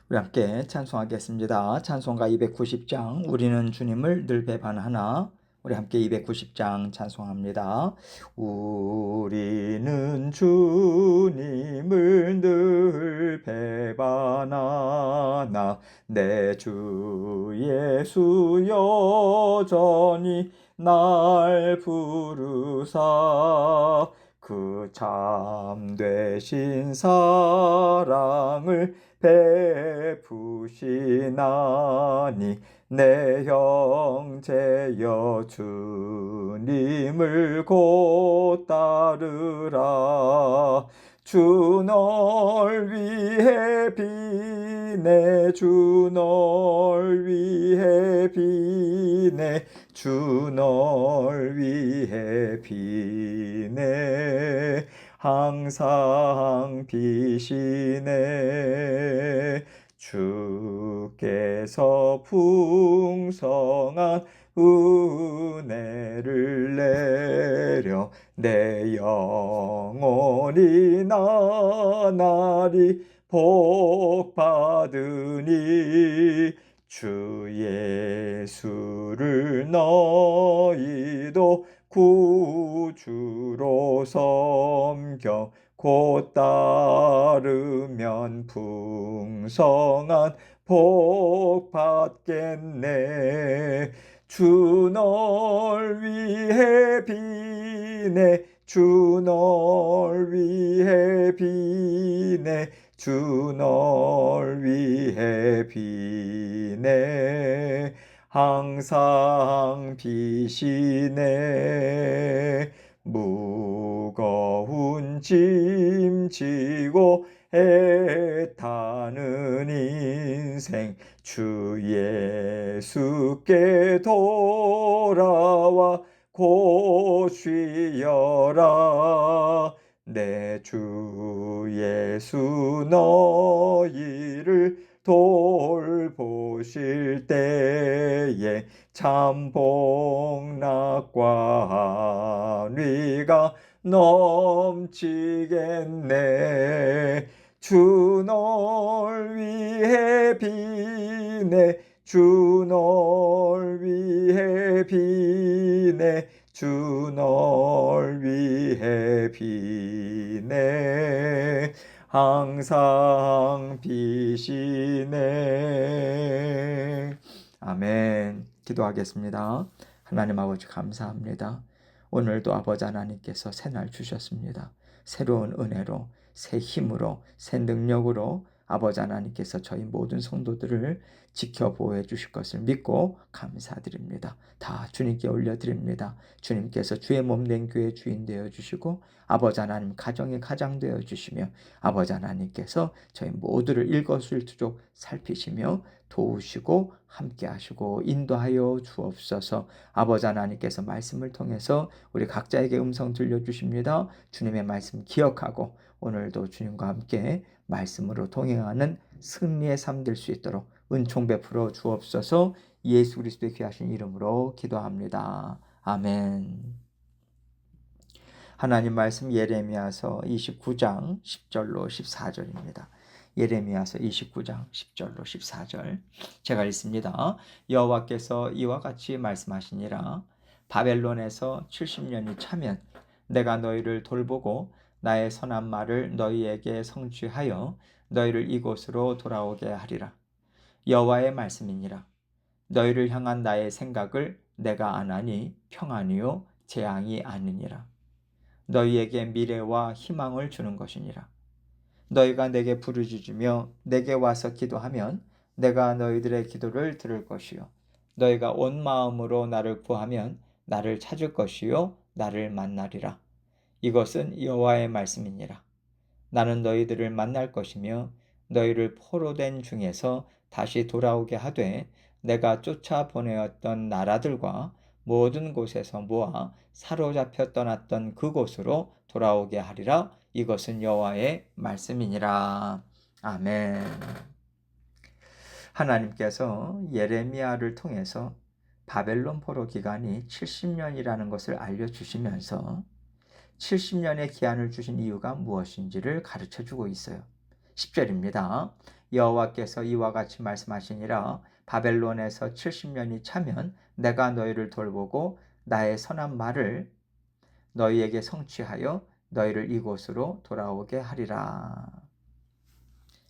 우리 함께 찬송하겠습니다. 찬송가 290장 우리는 주님을 늘 배반하나. 우리 함께 290장 찬송합니다. 우리는 주님을 늘 배반하나 내 주 예수 여전히 날 부르사 그 참되신 사랑을 베푸시나니 내 형제여 주님을 곧 따르라. 주 널 위해 비네 주 널 위해 비네 주 널 위해 비네 항상 비시네. 주께서 풍성한 은혜를 내려 내 영혼이 나날이 복받으니 주 예수를 너희도 구주로 섬겨 곧 따르면 풍성한 복 받겠네. 주 널 위해 비네 주 널 위해 비네 주 널 위해 비네 항상 비시네. 무거운 짐 지고 애타는 인생 주 예수께 돌아와 곧 쉬어라. 내 주 예수 너희를 돌보실 때에 참 복락과 의가 넘치겠네. 주 널 위해 비네 주 널 위해 비네 주 널 위해 비네 항상 비시네. 아멘. 기도하겠습니다. 하나님 아버지 감사합니다. 오늘도 아버지 하나님께서 새날 주셨습니다. 새로운 은혜로 새 힘으로 새 능력으로 아버지 하나님께서 저희 모든 성도들을 지켜 보호해 주실 것을 믿고 감사드립니다. 다 주님께 올려드립니다. 주님께서 주의 몸된 교회 주인 되어 주시고 아버지 하나님 가정의 가장 되어 주시며 아버지 하나님께서 저희 모두를 일거수일투족 살피시며 도우시고 함께 하시고 인도하여 주옵소서. 아버지 하나님께서 말씀을 통해서 우리 각자에게 음성 들려주십니다. 주님의 말씀 기억하고 오늘도 주님과 함께 말씀으로 동행하는 승리의 삶 될 수 있도록 은총 베풀어 주옵소서. 예수 그리스도의 귀하신 이름으로 기도합니다. 아멘. 하나님 말씀 예레미야서 29장 10절로 14절입니다. 예레미야서 29장 10절로 14절 제가 읽습니다. 여호와께서 이와 같이 말씀하시니라. 바벨론에서 70년이 차면 내가 너희를 돌보고 나의 선한 말을 너희에게 성취하여 너희를 이곳으로 돌아오게 하리라. 여호와의 말씀이니라. 너희를 향한 나의 생각을 내가 아나니 평안이요 재앙이 아니니라. 너희에게 미래와 희망을 주는 것이니라. 너희가 내게 부르짖으며 내게 와서 기도하면 내가 너희들의 기도를 들을 것이요 너희가 온 마음으로 나를 구하면 나를 찾을 것이요 나를 만나리라. 이것은 여호와의 말씀이니라. 나는 너희들을 만날 것이며 너희를 포로된 중에서 다시 돌아오게 하되 내가 쫓아 보내었던 나라들과 모든 곳에서 모아 사로잡혀 떠났던 그곳으로 돌아오게 하리라. 이것은 여호와의 말씀이니라. 아멘. 하나님께서 예레미야를 통해서 바벨론 포로 기간이 70년이라는 것을 알려주시면서 70년의 기한을 주신 이유가 무엇인지를 가르쳐주고 있어요. 10절입니다. 여호와께서 이와 같이 말씀하시니라. 바벨론에서 70년이 차면 내가 너희를 돌보고 나의 선한 말을 너희에게 성취하여 너희를 이곳으로 돌아오게 하리라.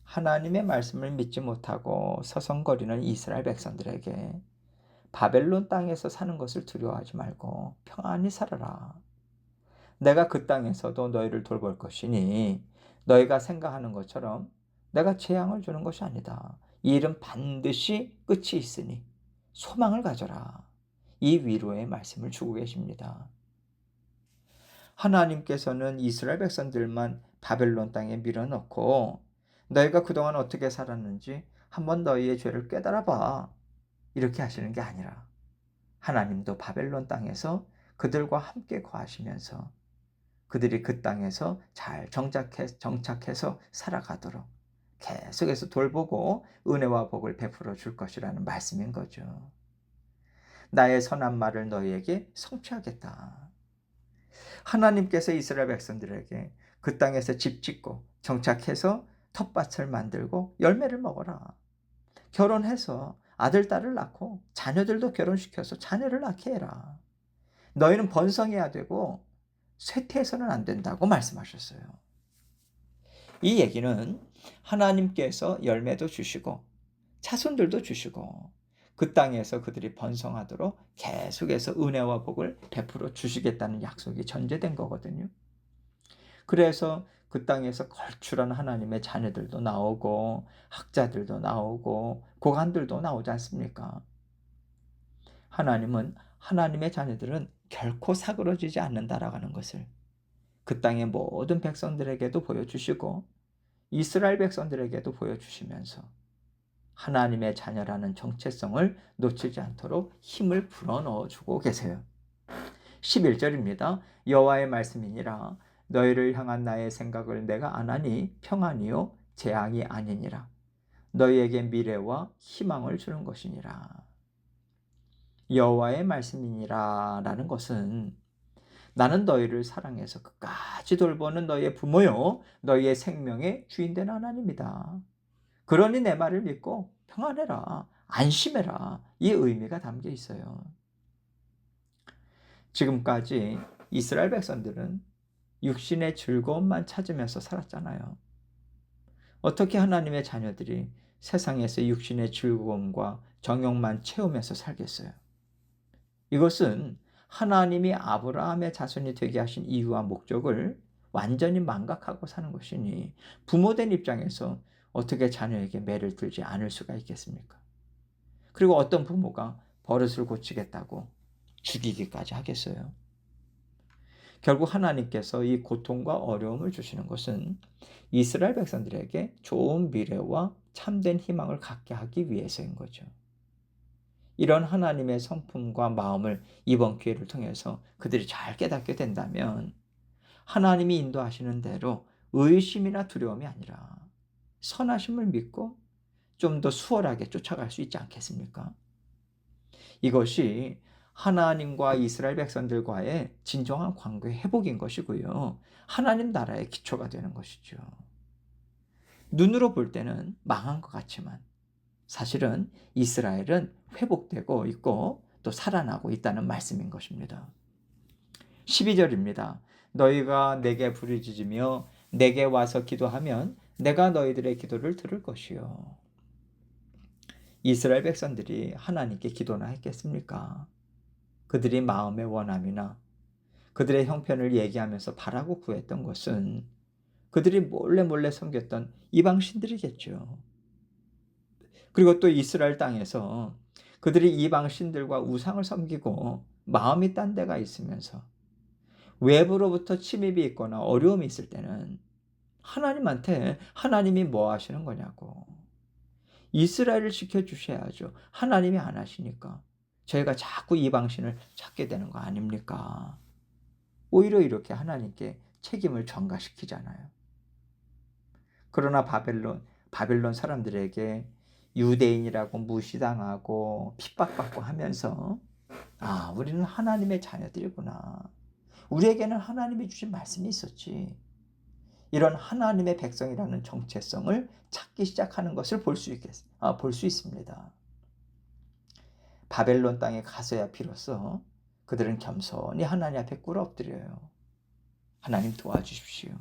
하나님의 말씀을 믿지 못하고 서성거리는 이스라엘 백성들에게 바벨론 땅에서 사는 것을 두려워하지 말고 평안히 살아라. 내가 그 땅에서도 너희를 돌볼 것이니 너희가 생각하는 것처럼 내가 재앙을 주는 것이 아니다. 이 일은 반드시 끝이 있으니 소망을 가져라. 이 위로의 말씀을 주고 계십니다. 하나님께서는 이스라엘 백성들만 바벨론 땅에 밀어넣고 너희가 그동안 어떻게 살았는지 한번 너희의 죄를 깨달아 봐. 이렇게 하시는 게 아니라 하나님도 바벨론 땅에서 그들과 함께 거하시면서 그들이 그 땅에서 잘 정착해서 살아가도록 계속해서 돌보고 은혜와 복을 베풀어 줄 것이라는 말씀인 거죠. 나의 선한 말을 너희에게 성취하겠다. 하나님께서 이스라엘 백성들에게 그 땅에서 집 짓고 정착해서 텃밭을 만들고 열매를 먹어라. 결혼해서 아들, 딸을 낳고 자녀들도 결혼시켜서 자녀를 낳게 해라. 너희는 번성해야 되고 쇠퇴해서는 안 된다고 말씀하셨어요. 이 얘기는 하나님께서 열매도 주시고 자손들도 주시고 그 땅에서 그들이 번성하도록 계속해서 은혜와 복을 베풀어 주시겠다는 약속이 전제된 거거든요. 그래서 그 땅에서 걸출한 하나님의 자녀들도 나오고 학자들도 나오고 고관들도 나오지 않습니까? 하나님은 하나님의 자녀들은 결코 사그러지지 않는다라는 것을 그 땅의 모든 백성들에게도 보여주시고 이스라엘 백성들에게도 보여주시면서 하나님의 자녀라는 정체성을 놓치지 않도록 힘을 불어넣어 주고 계세요. 11절입니다. 여호와의 말씀이니라. 너희를 향한 나의 생각을 내가 아나니 평안이요 재앙이 아니니라. 너희에게 미래와 희망을 주는 것이니라. 여호와의 말씀이니라 라는 것은 나는 너희를 사랑해서 끝까지 돌보는 너희의 부모요 너희의 생명의 주인된 하나님이다. 그러니 내 말을 믿고 평안해라. 안심해라. 이 의미가 담겨 있어요. 지금까지 이스라엘 백성들은 육신의 즐거움만 찾으면서 살았잖아요. 어떻게 하나님의 자녀들이 세상에서 육신의 즐거움과 정욕만 채우면서 살겠어요? 이것은 하나님이 아브라함의 자손이 되게 하신 이유와 목적을 완전히 망각하고 사는 것이니 부모된 입장에서 어떻게 자녀에게 매를 들지 않을 수가 있겠습니까? 그리고 어떤 부모가 버릇을 고치겠다고 죽이기까지 하겠어요? 결국 하나님께서 이 고통과 어려움을 주시는 것은 이스라엘 백성들에게 좋은 미래와 참된 희망을 갖게 하기 위해서인 거죠. 이런 하나님의 성품과 마음을 이번 기회를 통해서 그들이 잘 깨닫게 된다면 하나님이 인도하시는 대로 의심이나 두려움이 아니라 선하심을 믿고 좀 더 수월하게 쫓아갈 수 있지 않겠습니까? 이것이 하나님과 이스라엘 백성들과의 진정한 관계의 회복인 것이고요. 하나님 나라의 기초가 되는 것이죠. 눈으로 볼 때는 망한 것 같지만 사실은 이스라엘은 회복되고 있고 또 살아나고 있다는 말씀인 것입니다. 12절입니다. 너희가 내게 부르짖으며 내게 와서 기도하면 내가 너희들의 기도를 들을 것이요. 이스라엘 백성들이 하나님께 기도나 했겠습니까? 그들이 마음의 원함이나 그들의 형편을 얘기하면서 바라고 구했던 것은 그들이 몰래 섬겼던 이방신들이겠죠. 그리고 또 이스라엘 땅에서 그들이 이방신들과 우상을 섬기고 마음이 딴 데가 있으면서 외부로부터 침입이 있거나 어려움이 있을 때는 하나님한테 하나님이 뭐 하시는 거냐고. 이스라엘을 지켜주셔야죠. 하나님이 안 하시니까 저희가 자꾸 이방신을 찾게 되는 거 아닙니까? 오히려 이렇게 하나님께 책임을 전가시키잖아요. 그러나 바벨론 사람들에게 유대인이라고 무시당하고 핍박받고 하면서 우리는 하나님의 자녀들이구나. 우리에게는 하나님이 주신 말씀이 있었지. 이런 하나님의 백성이라는 정체성을 찾기 시작하는 것을 볼 수 있습니다. 바벨론 땅에 가서야 비로소 그들은 겸손히 하나님 앞에 꿇어 엎드려요. 하나님 도와주십시오.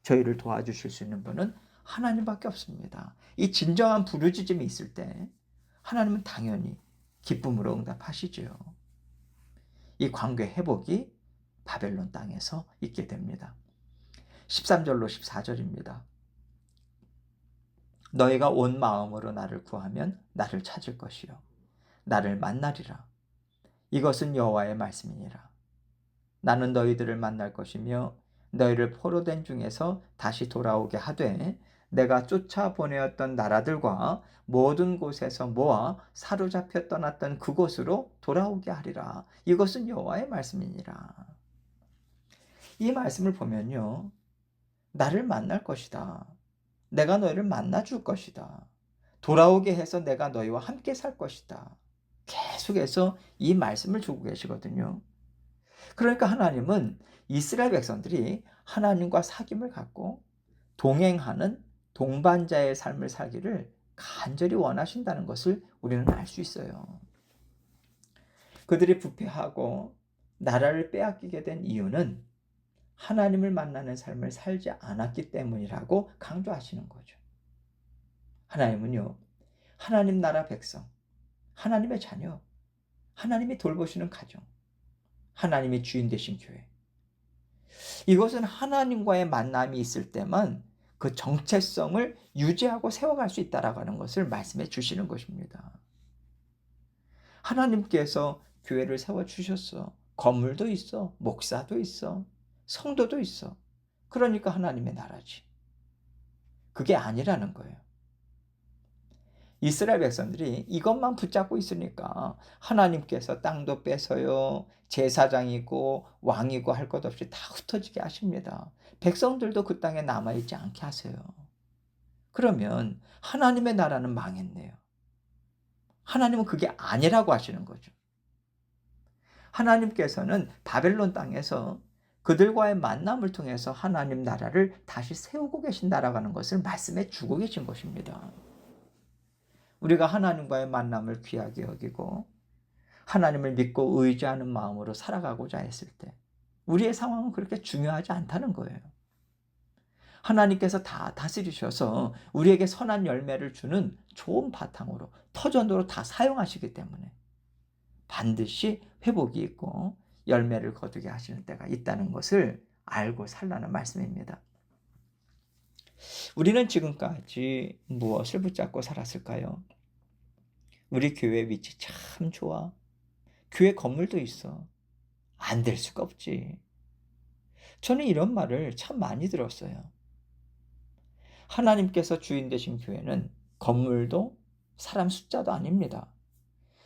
저희를 도와주실 수 있는 분은 하나님밖에 없습니다. 이 진정한 부르짖음이 있을 때 하나님은 당연히 기쁨으로 응답하시죠. 이 관계 회복이 바벨론 땅에서 있게 됩니다. 13절로 14절입니다. 너희가 온 마음으로 나를 구하면 나를 찾을 것이요 나를 만나리라. 이것은 여호와의 말씀이니라. 나는 너희들을 만날 것이며 너희를 포로된 중에서 다시 돌아오게 하되 내가 쫓아보내었던 나라들과 모든 곳에서 모아 사로잡혀 떠났던 그곳으로 돌아오게 하리라. 이것은 여호와의 말씀이니라. 이 말씀을 보면요, 나를 만날 것이다. 내가 너희를 만나줄 것이다. 돌아오게 해서 내가 너희와 함께 살 것이다. 계속해서 이 말씀을 주고 계시거든요. 그러니까 하나님은 이스라엘 백성들이 하나님과 사귐을 갖고 동행하는 동반자의 삶을 살기를 간절히 원하신다는 것을 우리는 알 수 있어요. 그들이 부패하고 나라를 빼앗기게 된 이유는 하나님을 만나는 삶을 살지 않았기 때문이라고 강조하시는 거죠. 하나님은요, 하나님 나라 백성, 하나님의 자녀, 하나님이 돌보시는 가정, 하나님이 주인 되신 교회. 이것은 하나님과의 만남이 있을 때만 그 정체성을 유지하고 세워갈 수 있다라고 하는 것을 말씀해 주시는 것입니다. 하나님께서 교회를 세워주셨어. 건물도 있어. 목사도 있어. 성도도 있어. 그러니까 하나님의 나라지. 그게 아니라는 거예요. 이스라엘 백성들이 이것만 붙잡고 있으니까 하나님께서 땅도 뺏어요. 제사장이고 왕이고 할 것 없이 다 흩어지게 하십니다. 백성들도 그 땅에 남아있지 않게 하세요. 그러면 하나님의 나라는 망했네요. 하나님은 그게 아니라고 하시는 거죠. 하나님께서는 바벨론 땅에서 그들과의 만남을 통해서 하나님 나라를 다시 세우고 계신다라고 하는 것을 말씀해 주고 계신 것입니다. 우리가 하나님과의 만남을 귀하게 여기고 하나님을 믿고 의지하는 마음으로 살아가고자 했을 때 우리의 상황은 그렇게 중요하지 않다는 거예요. 하나님께서 다 다스리셔서 우리에게 선한 열매를 주는 좋은 바탕으로 터전으로 다 사용하시기 때문에 반드시 회복이 있고 열매를 거두게 하시는 때가 있다는 것을 알고 살라는 말씀입니다. 우리는 지금까지 무엇을 붙잡고 살았을까요? 우리 교회 위치 참 좋아. 교회 건물도 있어. 안 될 수가 없지. 저는 이런 말을 참 많이 들었어요. 하나님께서 주인 되신 교회는 건물도 사람 숫자도 아닙니다.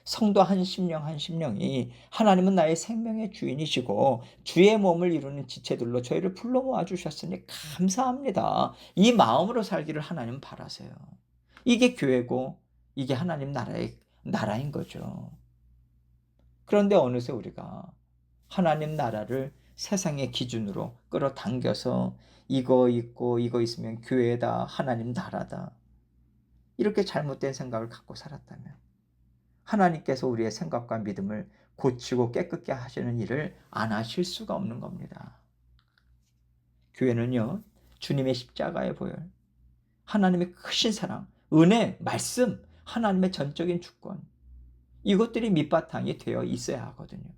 성도 한 심령 한 심령이 하나님은 나의 생명의 주인이시고 주의 몸을 이루는 지체들로 저희를 불러 모아 주셨으니 감사합니다. 이 마음으로 살기를 하나님 바라세요. 이게 교회고 이게 하나님 나라인 거죠. 그런데 어느새 우리가 하나님 나라를 세상의 기준으로 끌어당겨서 이거 있고 이거 있으면 교회다, 하나님 나라다, 이렇게 잘못된 생각을 갖고 살았다면 하나님께서 우리의 생각과 믿음을 고치고 깨끗게 하시는 일을 안 하실 수가 없는 겁니다. 교회는요, 주님의 십자가의 보혈, 하나님의 크신 사랑, 은혜, 말씀, 하나님의 전적인 주권, 이것들이 밑바탕이 되어 있어야 하거든요.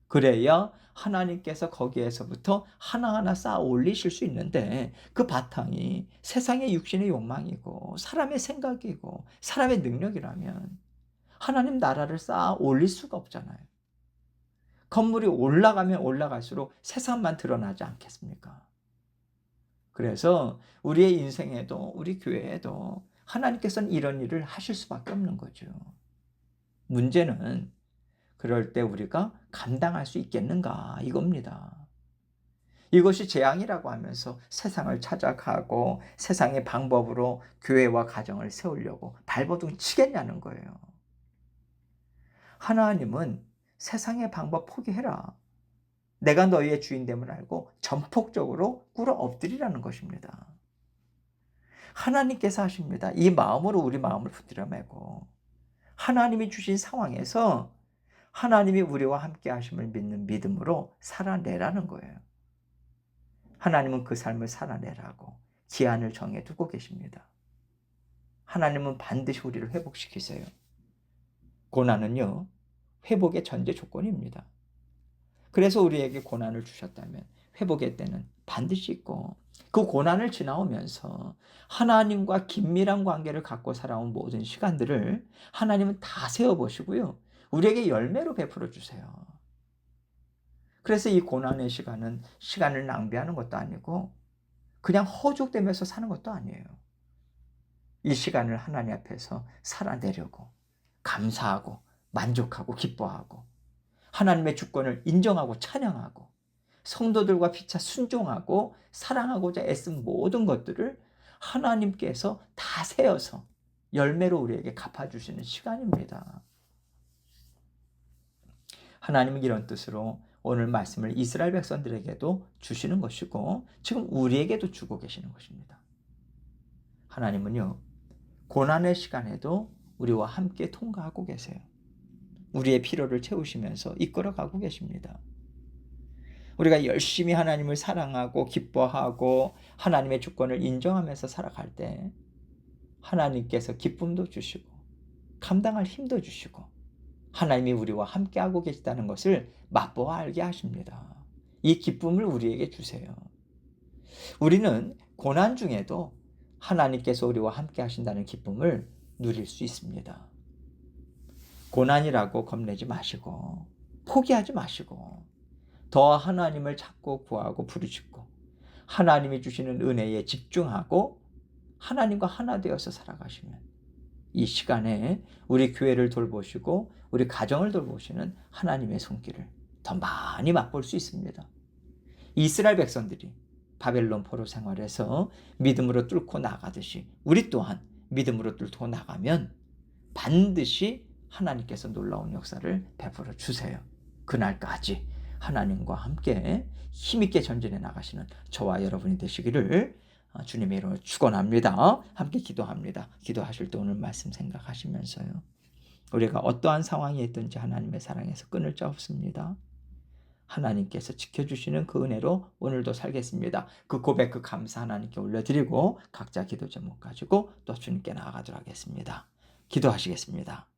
그래야 하나님께서 거기에서부터 하나하나 쌓아 올리실 수 있는데 그 바탕이 세상의 육신의 욕망이고 사람의 생각이고 사람의 능력이라면 하나님 나라를 쌓아 올릴 수가 없잖아요. 건물이 올라가면 올라갈수록 세상만 드러나지 않겠습니까? 그래서 우리의 인생에도 우리 교회에도 하나님께서는 이런 일을 하실 수밖에 없는 거죠. 문제는 그럴 때 우리가 감당할 수 있겠는가 이겁니다. 이것이 재앙이라고 하면서 세상을 찾아가고 세상의 방법으로 교회와 가정을 세우려고 발버둥 치겠냐는 거예요. 하나님은 세상의 방법 포기해라. 내가 너희의 주인됨을 알고 전폭적으로 꿇어 엎드리라는 것입니다. 하나님께서 하십니다. 이 마음으로 우리 마음을 붙들어 매고 하나님이 주신 상황에서 하나님이 우리와 함께 하심을 믿는 믿음으로 살아내라는 거예요. 하나님은 그 삶을 살아내라고 기한을 정해 두고 계십니다. 하나님은 반드시 우리를 회복시키세요. 고난은요, 회복의 전제 조건입니다. 그래서 우리에게 고난을 주셨다면 회복의 때는 반드시 있고, 그 고난을 지나오면서 하나님과 긴밀한 관계를 갖고 살아온 모든 시간들을 하나님은 다 세워보시고요, 우리에게 열매로 베풀어 주세요. 그래서 이 고난의 시간은 시간을 낭비하는 것도 아니고 그냥 허죽대면서 사는 것도 아니에요. 이 시간을 하나님 앞에서 살아내려고 감사하고 만족하고 기뻐하고 하나님의 주권을 인정하고 찬양하고 성도들과 피차 순종하고 사랑하고자 애쓴 모든 것들을 하나님께서 다 세어서 열매로 우리에게 갚아주시는 시간입니다. 하나님은 이런 뜻으로 오늘 말씀을 이스라엘 백성들에게도 주시는 것이고 지금 우리에게도 주고 계시는 것입니다. 하나님은요, 고난의 시간에도 우리와 함께 통과하고 계세요. 우리의 필요를 채우시면서 이끌어가고 계십니다. 우리가 열심히 하나님을 사랑하고 기뻐하고 하나님의 주권을 인정하면서 살아갈 때 하나님께서 기쁨도 주시고 감당할 힘도 주시고 하나님이 우리와 함께하고 계시다는 것을 맛보아 알게 하십니다. 이 기쁨을 우리에게 주세요. 우리는 고난 중에도 하나님께서 우리와 함께 하신다는 기쁨을 누릴 수 있습니다. 고난이라고 겁내지 마시고 포기하지 마시고 더 하나님을 찾고 구하고 부르짖고 하나님이 주시는 은혜에 집중하고 하나님과 하나 되어서 살아가시면 이 시간에 우리 교회를 돌보시고 우리 가정을 돌보시는 하나님의 손길을 더 많이 맛볼 수 있습니다. 이스라엘 백성들이 바벨론 포로 생활에서 믿음으로 뚫고 나가듯이 우리 또한 믿음으로 뚫고 나가면 반드시 하나님께서 놀라운 역사를 베풀어 주세요. 그날까지 하나님과 함께 힘있게 전진해 나가시는 저와 여러분이 되시기를 주님의 이름으로 축원합니다. 함께 기도합니다. 기도하실 때 오늘 말씀 생각하시면서요, 우리가 어떠한 상황이 있든지 하나님의 사랑에서 끊을 자 없습니다. 하나님께서 지켜주시는 그 은혜로 오늘도 살겠습니다. 그 고백, 그 감사 하나님께 올려드리고 각자 기도 제목 가지고 또 주님께 나아가도록 하겠습니다. 기도하시겠습니다.